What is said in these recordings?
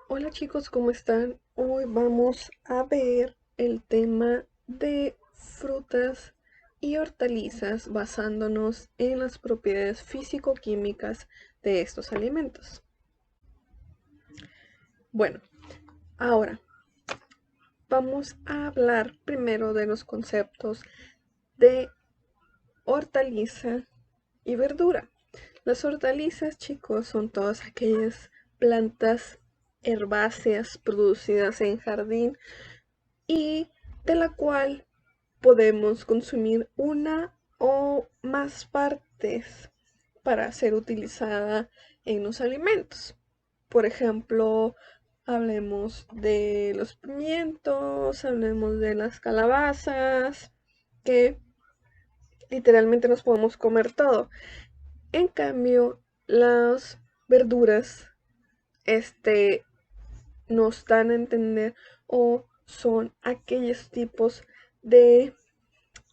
Hola chicos, ¿cómo están? Hoy vamos a ver el tema de frutas y hortalizas basándonos en las propiedades físico-químicas de estos alimentos. Bueno, ahora vamos a hablar primero de los conceptos de hortaliza y verdura. Las hortalizas, chicos, son todas aquellas plantas herbáceas producidas en jardín y de la cual podemos consumir una o más partes para ser utilizada en los alimentos. Por ejemplo, hablemos de los pimientos, hablemos de las calabazas, que literalmente nos podemos comer todo. En cambio, las verduras, este, nos dan a entender o son aquellos tipos de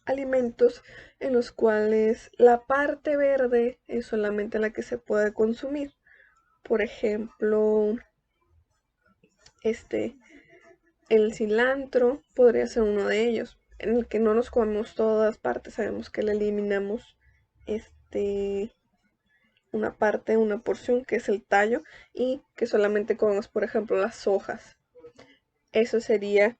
alimentos en los cuales la parte verde es solamente la que se puede consumir. Por ejemplo, este, el cilantro podría ser uno de ellos, en el que no nos comemos todas partes, sabemos que le eliminamos este una parte, una porción que es el tallo y que solamente comemos, por ejemplo, las hojas. Eso sería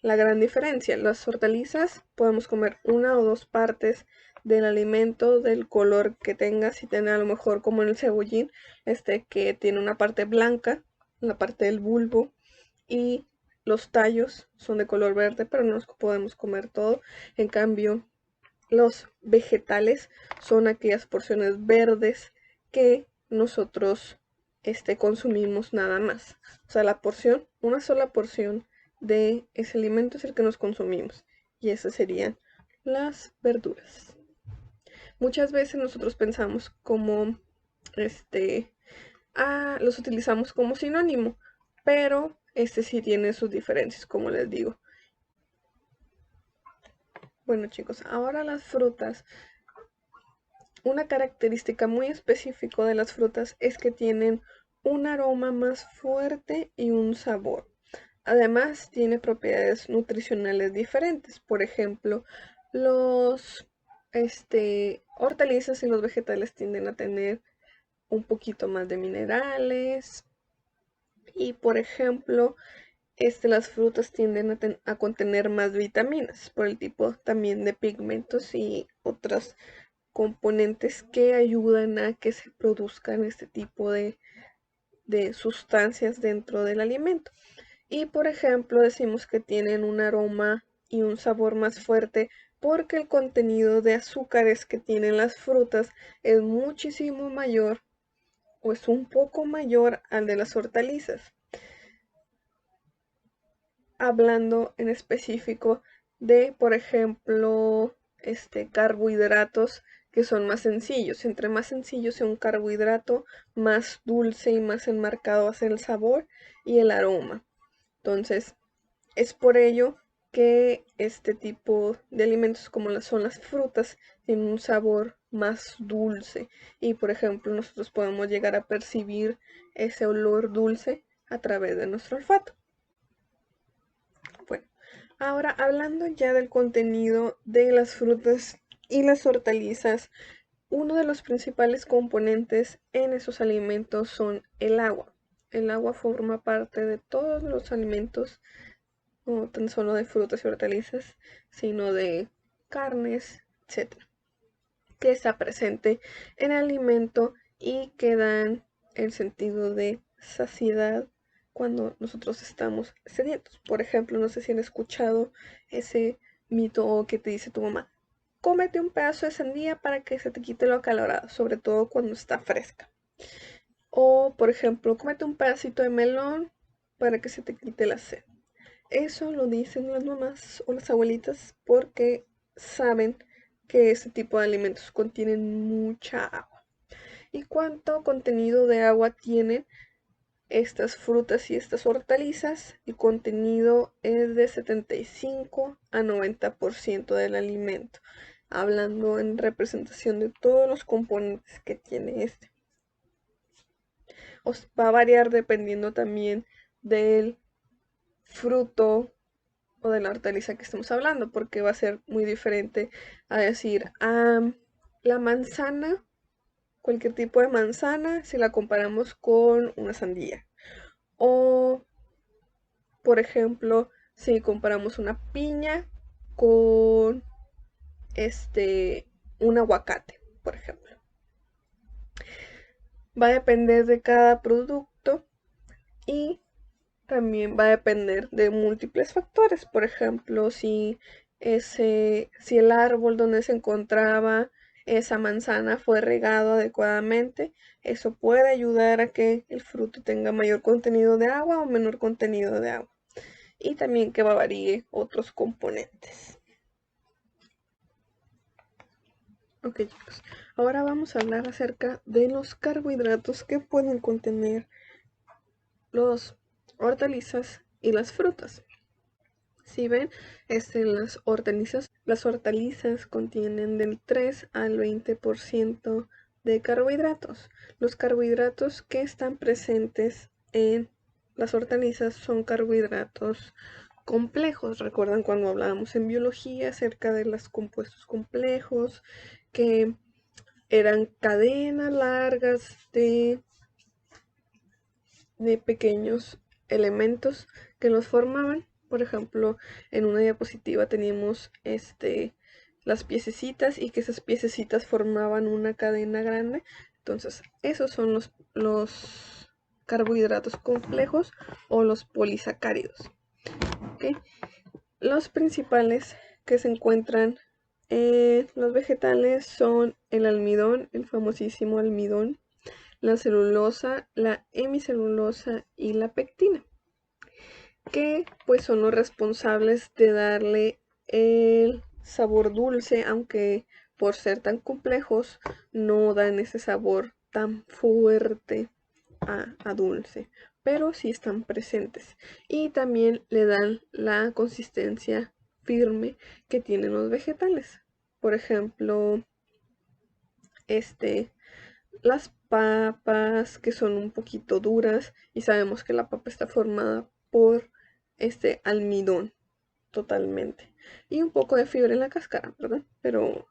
la gran diferencia. Las hortalizas podemos comer una o dos partes del alimento, del color que tenga, si tiene a lo mejor como en el cebollín, que tiene una parte blanca, la parte del bulbo, y los tallos son de color verde, pero no nos podemos comer todo. En cambio, los vegetales son aquellas porciones verdes que nosotros consumimos nada más. O sea, la porción, una sola porción de ese alimento es el que nos consumimos. Y esas serían las verduras. Muchas veces nosotros pensamos como los utilizamos como sinónimo, pero sí tiene sus diferencias, como les digo. Bueno chicos, ahora las frutas. Una característica muy específica de las frutas es que tienen un aroma más fuerte y un sabor. Además, tiene propiedades nutricionales diferentes. Por ejemplo, los hortalizas y los vegetales tienden a tener un poquito más de minerales. Y por ejemplo, las frutas tienden a contener más vitaminas por el tipo también de pigmentos y otras componentes que ayudan a que se produzcan este tipo de sustancias dentro del alimento. Y por ejemplo, decimos que tienen un aroma y un sabor más fuerte porque el contenido de azúcares que tienen las frutas es muchísimo mayor o es un poco mayor al de las hortalizas. Hablando en específico de, por ejemplo, carbohidratos que son más sencillos. Entre más sencillo sea un carbohidrato, más dulce y más enmarcado va a ser el sabor y el aroma. Entonces, es por ello que este tipo de alimentos como son las frutas tienen un sabor más dulce y por ejemplo nosotros podemos llegar a percibir ese olor dulce a través de nuestro olfato. Bueno, ahora hablando ya del contenido de las frutas y las hortalizas, uno de los principales componentes en esos alimentos son el agua. El agua forma parte de todos los alimentos, no tan solo de frutas y hortalizas, sino de carnes, etcétera, que está presente en el alimento y que dan el sentido de saciedad cuando nosotros estamos sedientos. Por ejemplo, no sé si han escuchado ese mito que te dice tu mamá: cómete un pedazo de sandía para que se te quite lo acalorado, sobre todo cuando está fresca. O, por ejemplo, cómete un pedacito de melón para que se te quite la sed. Eso lo dicen las mamás o las abuelitas porque saben que ese tipo de alimentos contienen mucha agua. ¿Y cuánto contenido de agua tienen estas frutas y estas hortalizas? El contenido es de 75 a 90% del alimento, hablando en representación de todos los componentes que tiene este. va a variar dependiendo también del fruto o de la hortaliza que estemos hablando, porque va a ser muy diferente a decir la manzana, cualquier tipo de manzana, si la comparamos con una sandía. O, por ejemplo, si comparamos una piña con un aguacate, por ejemplo. Va a depender de cada producto y también va a depender de múltiples factores. Por ejemplo, si el árbol donde se encontraba esa manzana fue regado adecuadamente, eso puede ayudar a que el fruto tenga mayor contenido de agua o menor contenido de agua. Y también que varíe otros componentes. Ok, chicos, ahora vamos a hablar acerca de los carbohidratos que pueden contener los hortalizas y las frutas. Si ven, las hortalizas contienen del 3 al 20% de carbohidratos. Los carbohidratos que están presentes en las hortalizas son carbohidratos complejos. ¿Recuerdan cuando hablábamos en biología acerca de los compuestos complejos? Que eran cadenas largas de pequeños elementos que los formaban. Por ejemplo, en una diapositiva teníamos las piececitas y que esas piececitas formaban una cadena grande. Entonces, esos son los carbohidratos complejos o los polisacáridos. ¿Okay? Los principales que se encuentran en los vegetales son el almidón, el famosísimo almidón, la celulosa, la hemicelulosa y la pectina, que pues son los responsables de darle el sabor dulce, aunque por ser tan complejos no dan ese sabor tan fuerte a dulce, pero sí están presentes y también le dan la consistencia firme que tienen los vegetales. Por ejemplo, las papas, que son un poquito duras, y sabemos que la papa está formada por almidón totalmente y un poco de fibra en la cáscara, ¿verdad? Pero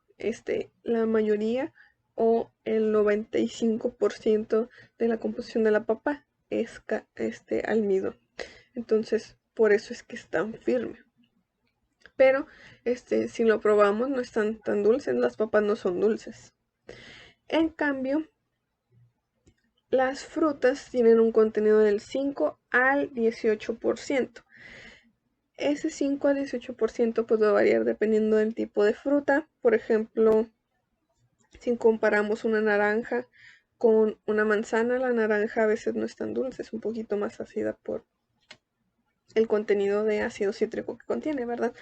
la mayoría o el 95% de la composición de la papa es almidón. Entonces, por eso es que es tan firme. Pero si lo probamos no están tan dulces, las papas no son dulces. En cambio, las frutas tienen un contenido del 5 al 18%. Ese 5 al 18% pues va a variar dependiendo del tipo de fruta. Por ejemplo, si comparamos una naranja con una manzana, la naranja a veces no es tan dulce, es un poquito más ácida por el contenido de ácido cítrico que contiene, ¿verdad?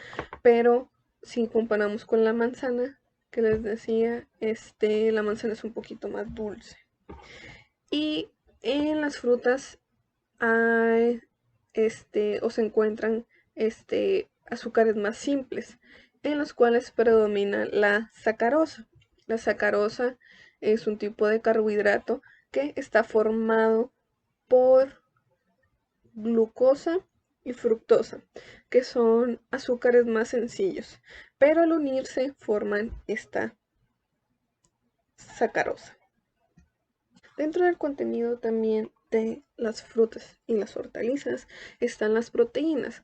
Pero si comparamos con la manzana, que les decía, la manzana es un poquito más dulce. Y en las frutas hay o se encuentran azúcares más simples, en los cuales predomina la sacarosa. La sacarosa es un tipo de carbohidrato que está formado por glucosa y fructosa, que son azúcares más sencillos, pero al unirse forman esta sacarosa. Dentro del contenido también de las frutas y las hortalizas están las proteínas.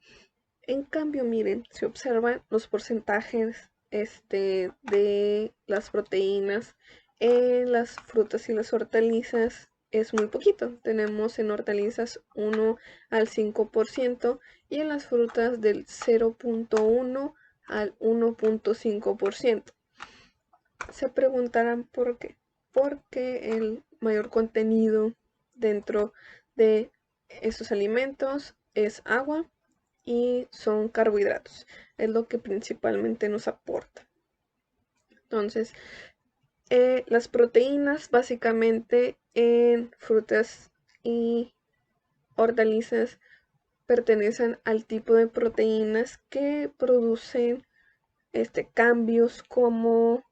En cambio, miren, si observan los porcentajes de las proteínas en las frutas y las hortalizas es muy poquito. Tenemos en hortalizas 1 al 5% y en las frutas del 0.1 al 1.5%. Se preguntarán por qué. Porque el mayor contenido dentro de estos alimentos es agua y son carbohidratos. Es lo que principalmente nos aporta. Entonces, las proteínas básicamente en frutas y hortalizas pertenecen al tipo de proteínas que producen cambios como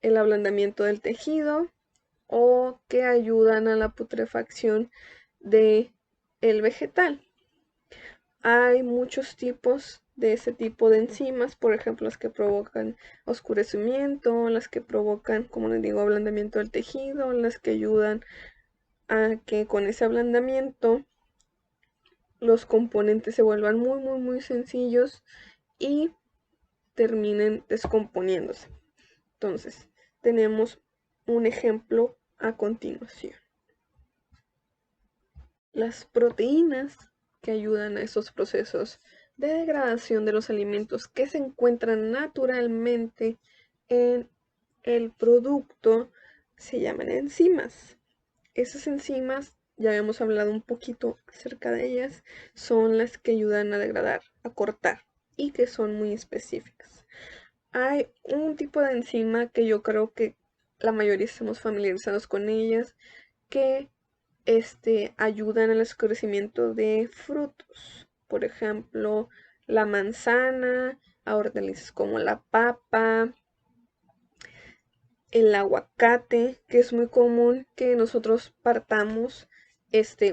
el ablandamiento del tejido, o que ayudan a la putrefacción de el vegetal. Hay muchos tipos de ese tipo de enzimas, por ejemplo, las que provocan oscurecimiento, las que provocan, como les digo, ablandamiento del tejido, las que ayudan a que con ese ablandamiento los componentes se vuelvan muy sencillos y terminen descomponiéndose. Entonces, tenemos un ejemplo a continuación. Las proteínas que ayudan a esos procesos de degradación de los alimentos que se encuentran naturalmente en el producto se llaman enzimas. Esas enzimas, ya habíamos hablado un poquito acerca de ellas, son las que ayudan a degradar, a cortar y que son muy específicas. Hay un tipo de enzima que yo creo que la mayoría estamos familiarizados con ellas, que ayudan al oscurecimiento de frutos. Por ejemplo, la manzana, a hortalizas como la papa, el aguacate, que es muy común que nosotros partamos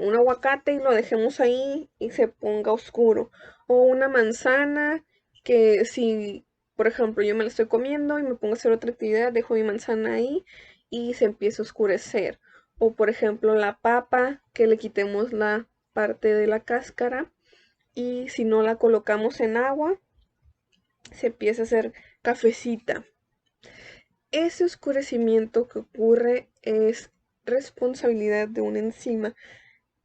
un aguacate y lo dejemos ahí y se ponga oscuro. O una manzana que si, por ejemplo, yo me la estoy comiendo y me pongo a hacer otra actividad, dejo mi manzana ahí y se empieza a oscurecer. O por ejemplo, la papa, que le quitemos la parte de la cáscara y si no la colocamos en agua, se empieza a hacer cafecita. Ese oscurecimiento que ocurre es responsabilidad de una enzima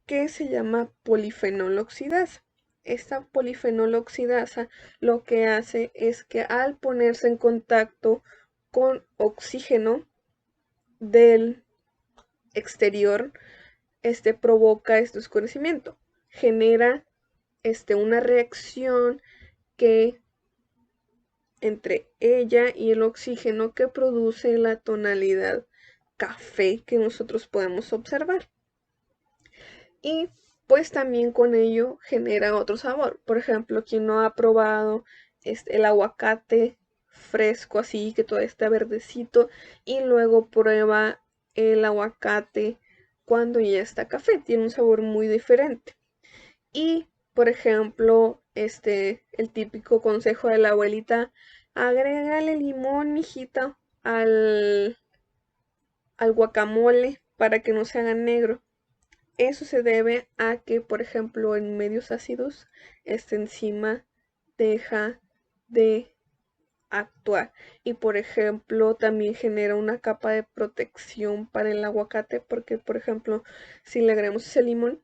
que se llama polifenol oxidasa. Esta polifenol oxidasa lo que hace es que al ponerse en contacto con oxígeno del exterior, provoca este oscurecimiento. Genera una reacción que entre ella y el oxígeno que produce la tonalidad café que nosotros podemos observar. Y pues también con ello genera otro sabor. Por ejemplo, quien no ha probado el aguacate fresco así, que todavía está verdecito, y luego prueba el aguacate cuando ya está café, tiene un sabor muy diferente. Y, por ejemplo, el típico consejo de la abuelita, agrégale limón, mijita, al guacamole para que no se haga negro. Eso se debe a que, por ejemplo, en medios ácidos, esta enzima deja de actuar. Y, por ejemplo, también genera una capa de protección para el aguacate, porque, por ejemplo, si le agregamos ese limón,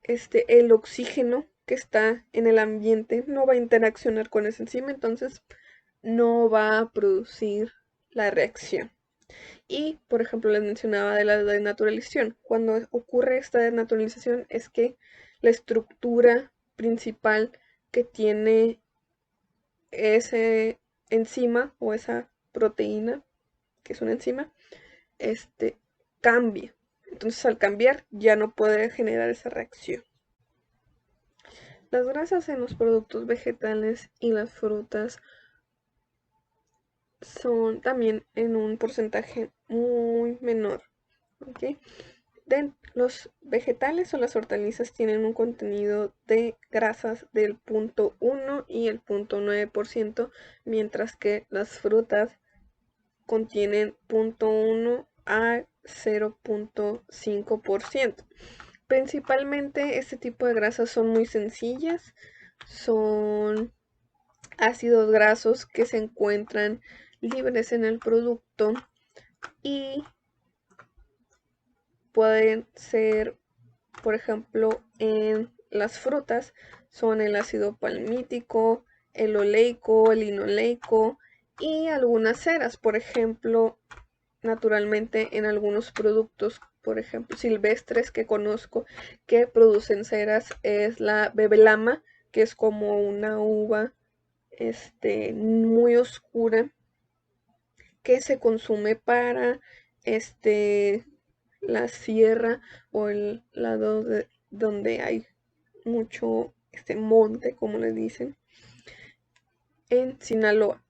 el oxígeno que está en el ambiente no va a interaccionar con esa enzima, entonces no va a producir la reacción. Y, por ejemplo, les mencionaba de la denaturalización. Cuando ocurre esta denaturalización es que la estructura principal que tiene ese enzima o esa proteína, que es una enzima, cambia. Entonces, al cambiar, ya no puede generar esa reacción. Las grasas en los productos vegetales y las frutas son también en un porcentaje muy menor. ¿Okay? Los vegetales o las hortalizas tienen un contenido de grasas del 0.1 y el 0.9%, mientras que las frutas contienen 0.1 a 0.5%. Principalmente este tipo de grasas son muy sencillas, son ácidos grasos que se encuentran libres en el producto y pueden ser, por ejemplo, en las frutas, son el ácido palmítico, el oleico, el linoleico y algunas ceras, por ejemplo, naturalmente en algunos productos, por ejemplo, silvestres que conozco que producen ceras es la bebelama, que es como una uva muy oscura que se consume para la sierra o el lado donde hay mucho monte, como le dicen, en Sinaloa.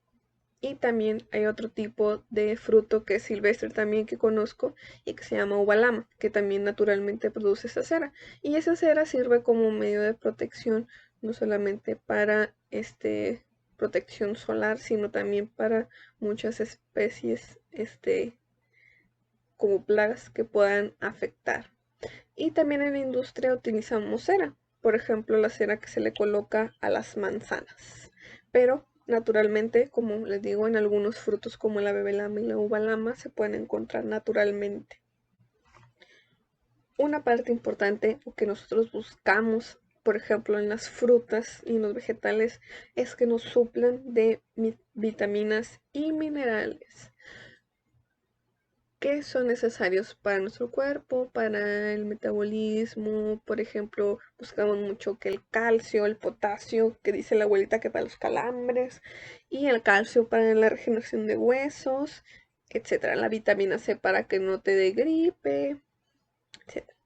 Y también hay otro tipo de fruto que es silvestre también que conozco y que se llama ubalama, que también naturalmente produce esa cera. Y esa cera sirve como medio de protección, no solamente para protección solar, sino también para muchas especies como plagas que puedan afectar. Y también en la industria utilizamos cera, por ejemplo la cera que se le coloca a las manzanas. Pero naturalmente, como les digo, en algunos frutos como la bebelama y la uvalama se pueden encontrar naturalmente. Una parte importante o que nosotros buscamos, por ejemplo, en las frutas y en los vegetales, es que nos suplan de vitaminas y minerales que son necesarios para nuestro cuerpo, para el metabolismo. Por ejemplo, buscamos mucho que el calcio, el potasio, que dice la abuelita que para los calambres, y el calcio para la regeneración de huesos, etcétera. La vitamina C para que no te dé gripe, etcétera.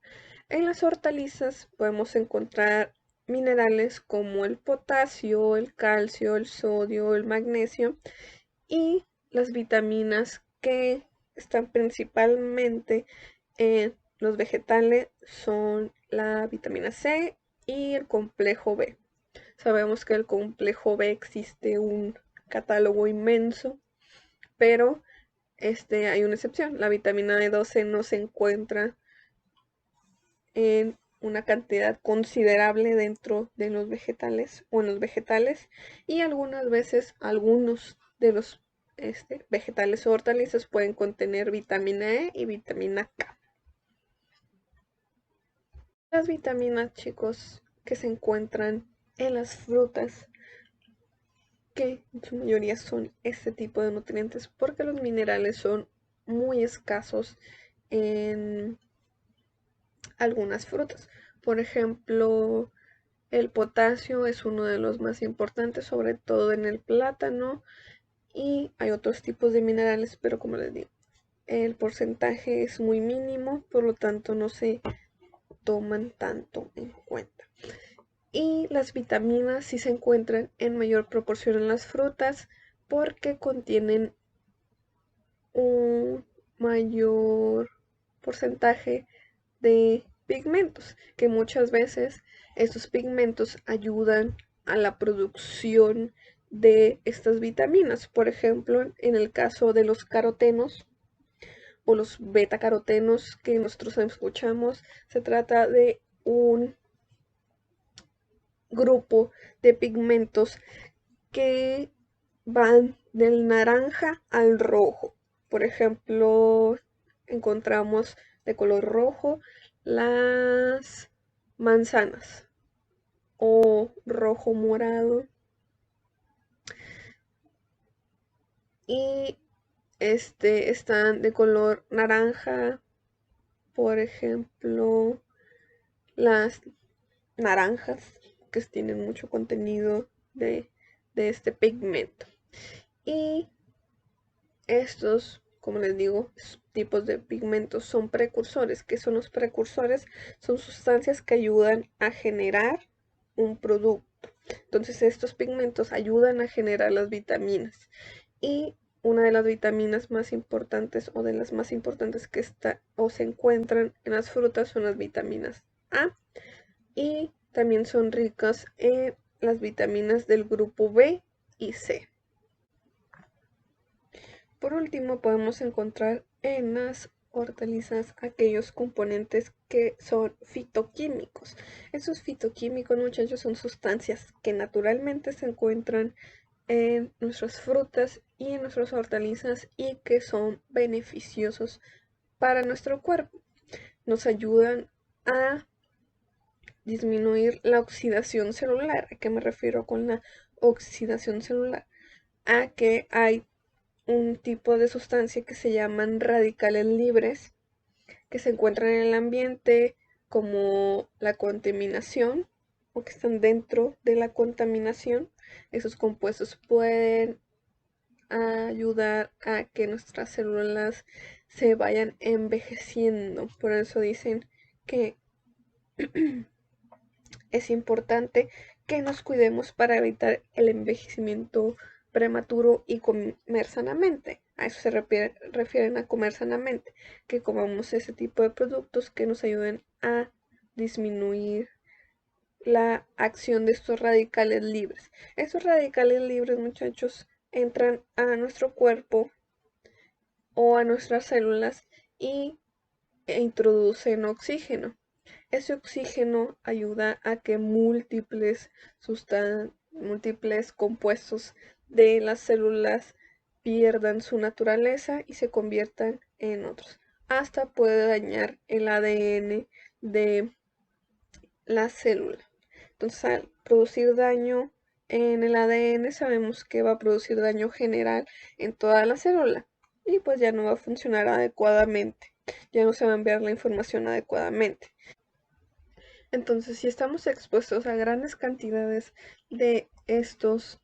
En las hortalizas podemos encontrar minerales como el potasio, el calcio, el sodio, el magnesio y las vitaminas que están principalmente en los vegetales son la vitamina C y el complejo B. Sabemos que el complejo B existe un catálogo inmenso, pero hay una excepción. La vitamina B12 no se encuentra en una cantidad considerable dentro de los vegetales o en los vegetales, y algunas veces algunos de los vegetales o hortalizas pueden contener vitamina E y vitamina K. Las vitaminas, chicos, que se encuentran en las frutas, que en su mayoría son este tipo de nutrientes, porque los minerales son muy escasos en algunas frutas. Por ejemplo, el potasio es uno de los más importantes, sobre todo en el plátano, y hay otros tipos de minerales, pero como les digo, el porcentaje es muy mínimo, por lo tanto no se toman tanto en cuenta. Y las vitaminas sí se encuentran en mayor proporción en las frutas porque contienen un mayor porcentaje de pigmentos, que muchas veces estos pigmentos ayudan a la producción de estas vitaminas. Por ejemplo, en el caso de los carotenos o los betacarotenos que nosotros escuchamos, se trata de un grupo de pigmentos que van del naranja al rojo. Por ejemplo, encontramos de color rojo las manzanas o rojo morado, y están de color naranja, por ejemplo, las naranjas que tienen mucho contenido de este pigmento. Y estos, como les digo, tipos de pigmentos son precursores. ¿Qué son los precursores? Son sustancias que ayudan a generar un producto. Entonces estos pigmentos ayudan a generar las vitaminas. Y una de las vitaminas más importantes o de las más importantes que está o se encuentran en las frutas son las vitaminas A, y también son ricas en las vitaminas del grupo B y C. Por último, podemos encontrar en las hortalizas aquellos componentes que son fitoquímicos. Esos fitoquímicos, muchachos, son sustancias que naturalmente se encuentran en nuestras frutas y en nuestras hortalizas y que son beneficiosos para nuestro cuerpo. Nos ayudan a disminuir la oxidación celular. ¿A qué me refiero con la oxidación celular? A que hay un tipo de sustancia que se llaman radicales libres, que se encuentran en el ambiente como la contaminación o que están dentro de la contaminación. Esos compuestos pueden ayudar a que nuestras células se vayan envejeciendo. Por eso dicen que es importante que nos cuidemos para evitar el envejecimiento prematuro y comer sanamente. A eso se refieren a comer sanamente, que comamos ese tipo de productos que nos ayuden a disminuir la acción de estos radicales libres. Estos radicales libres, muchachos, entran a nuestro cuerpo o a nuestras células e introducen oxígeno. Ese oxígeno ayuda a que múltiples compuestos de las células pierdan su naturaleza y se conviertan en otros. Hasta puede dañar el ADN de la célula. Entonces, al producir daño en el ADN, sabemos que va a producir daño general en toda la célula y pues ya no va a funcionar adecuadamente, ya no se va a enviar la información adecuadamente. Entonces, si estamos expuestos a grandes cantidades de estos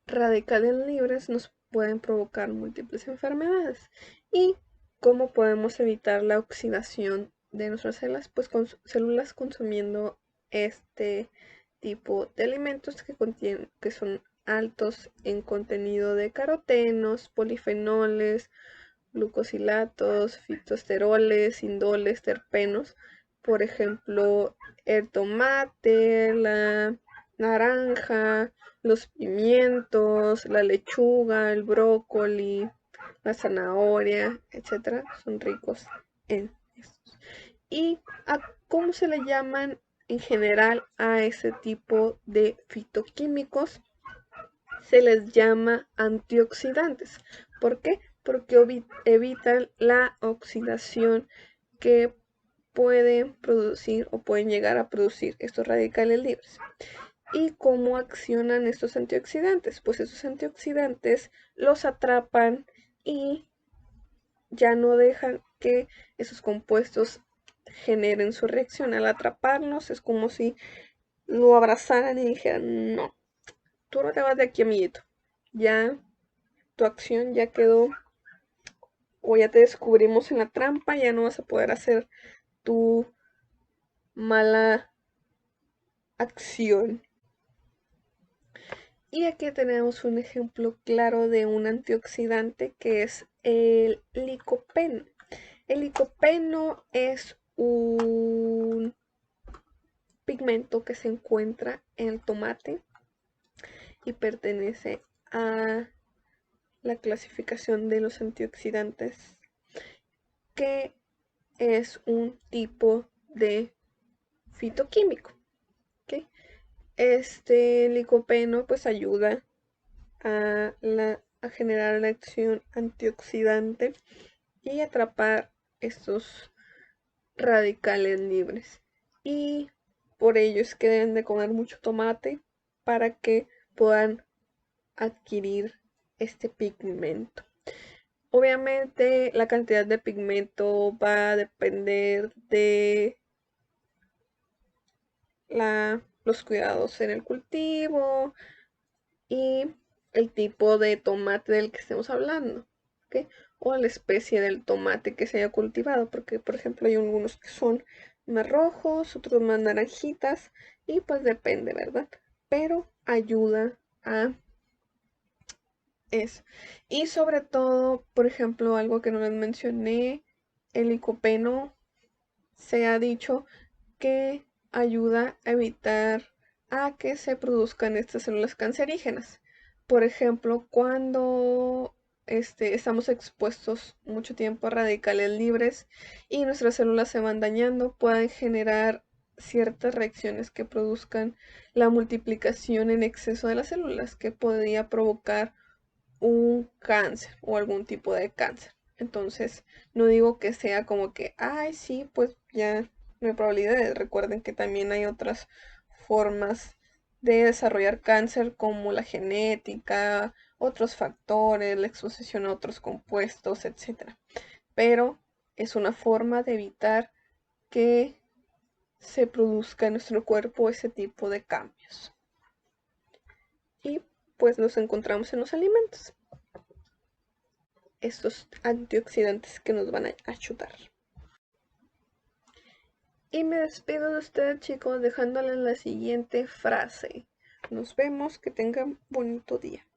radicales libres, nos pueden provocar múltiples enfermedades. ¿Y cómo podemos evitar la oxidación de nuestras células? Pues con células consumiendo este tipo de alimentos que son altos en contenido de carotenos, polifenoles, glucosilatos, fitoesteroles, indoles, terpenos. Por ejemplo, el tomate, la naranja, los pimientos, la lechuga, el brócoli, la zanahoria, etcétera, son ricos en estos. ¿Y a cómo se le llaman en general a ese tipo de fitoquímicos? Se les llama antioxidantes. ¿Por qué? Porque evitan la oxidación que pueden producir o pueden llegar a producir estos radicales libres. ¿Y cómo accionan estos antioxidantes? Pues estos antioxidantes los atrapan y ya no dejan que esos compuestos generen su reacción. Al atraparlos es como si lo abrazaran y dijeran, no, tú no te vas de aquí, amiguito. Ya tu acción ya quedó o ya te descubrimos en la trampa, ya no vas a poder hacer tu mala acción. Y aquí tenemos un ejemplo claro de un antioxidante que es el licopeno. El licopeno es un pigmento que se encuentra en el tomate y pertenece a la clasificación de los antioxidantes, que es un tipo de fitoquímico. ¿Okay? Este licopeno pues ayuda a generar la acción antioxidante y atrapar estos radicales libres. Y por ello es que deben de comer mucho tomate para que puedan adquirir este pigmento. Obviamente la cantidad de pigmento va a depender de los cuidados en el cultivo y el tipo de tomate del que estemos hablando, ¿okay? O la especie del tomate que se haya cultivado, porque por ejemplo hay algunos que son más rojos, otros más naranjitas, y pues depende, ¿verdad? Pero ayuda a eso. Y sobre todo, por ejemplo, algo que no les mencioné, el licopeno se ha dicho que ayuda a evitar a que se produzcan estas células cancerígenas. Por ejemplo, cuando estamos expuestos mucho tiempo a radicales libres y nuestras células se van dañando, pueden generar ciertas reacciones que produzcan la multiplicación en exceso de las células, que podría provocar un cáncer o algún tipo de cáncer. Entonces, no digo que sea como que, ay, sí, pues ya no hay probabilidades. Recuerden que también hay otras formas de desarrollar cáncer como la genética, otros factores, la exposición a otros compuestos, etc. Pero es una forma de evitar que se produzca en nuestro cuerpo ese tipo de cambios. Y pues los encontramos en los alimentos, estos antioxidantes que nos van a ayudar. Y me despido de ustedes, chicos, dejándoles la siguiente frase. Nos vemos, que tengan bonito día.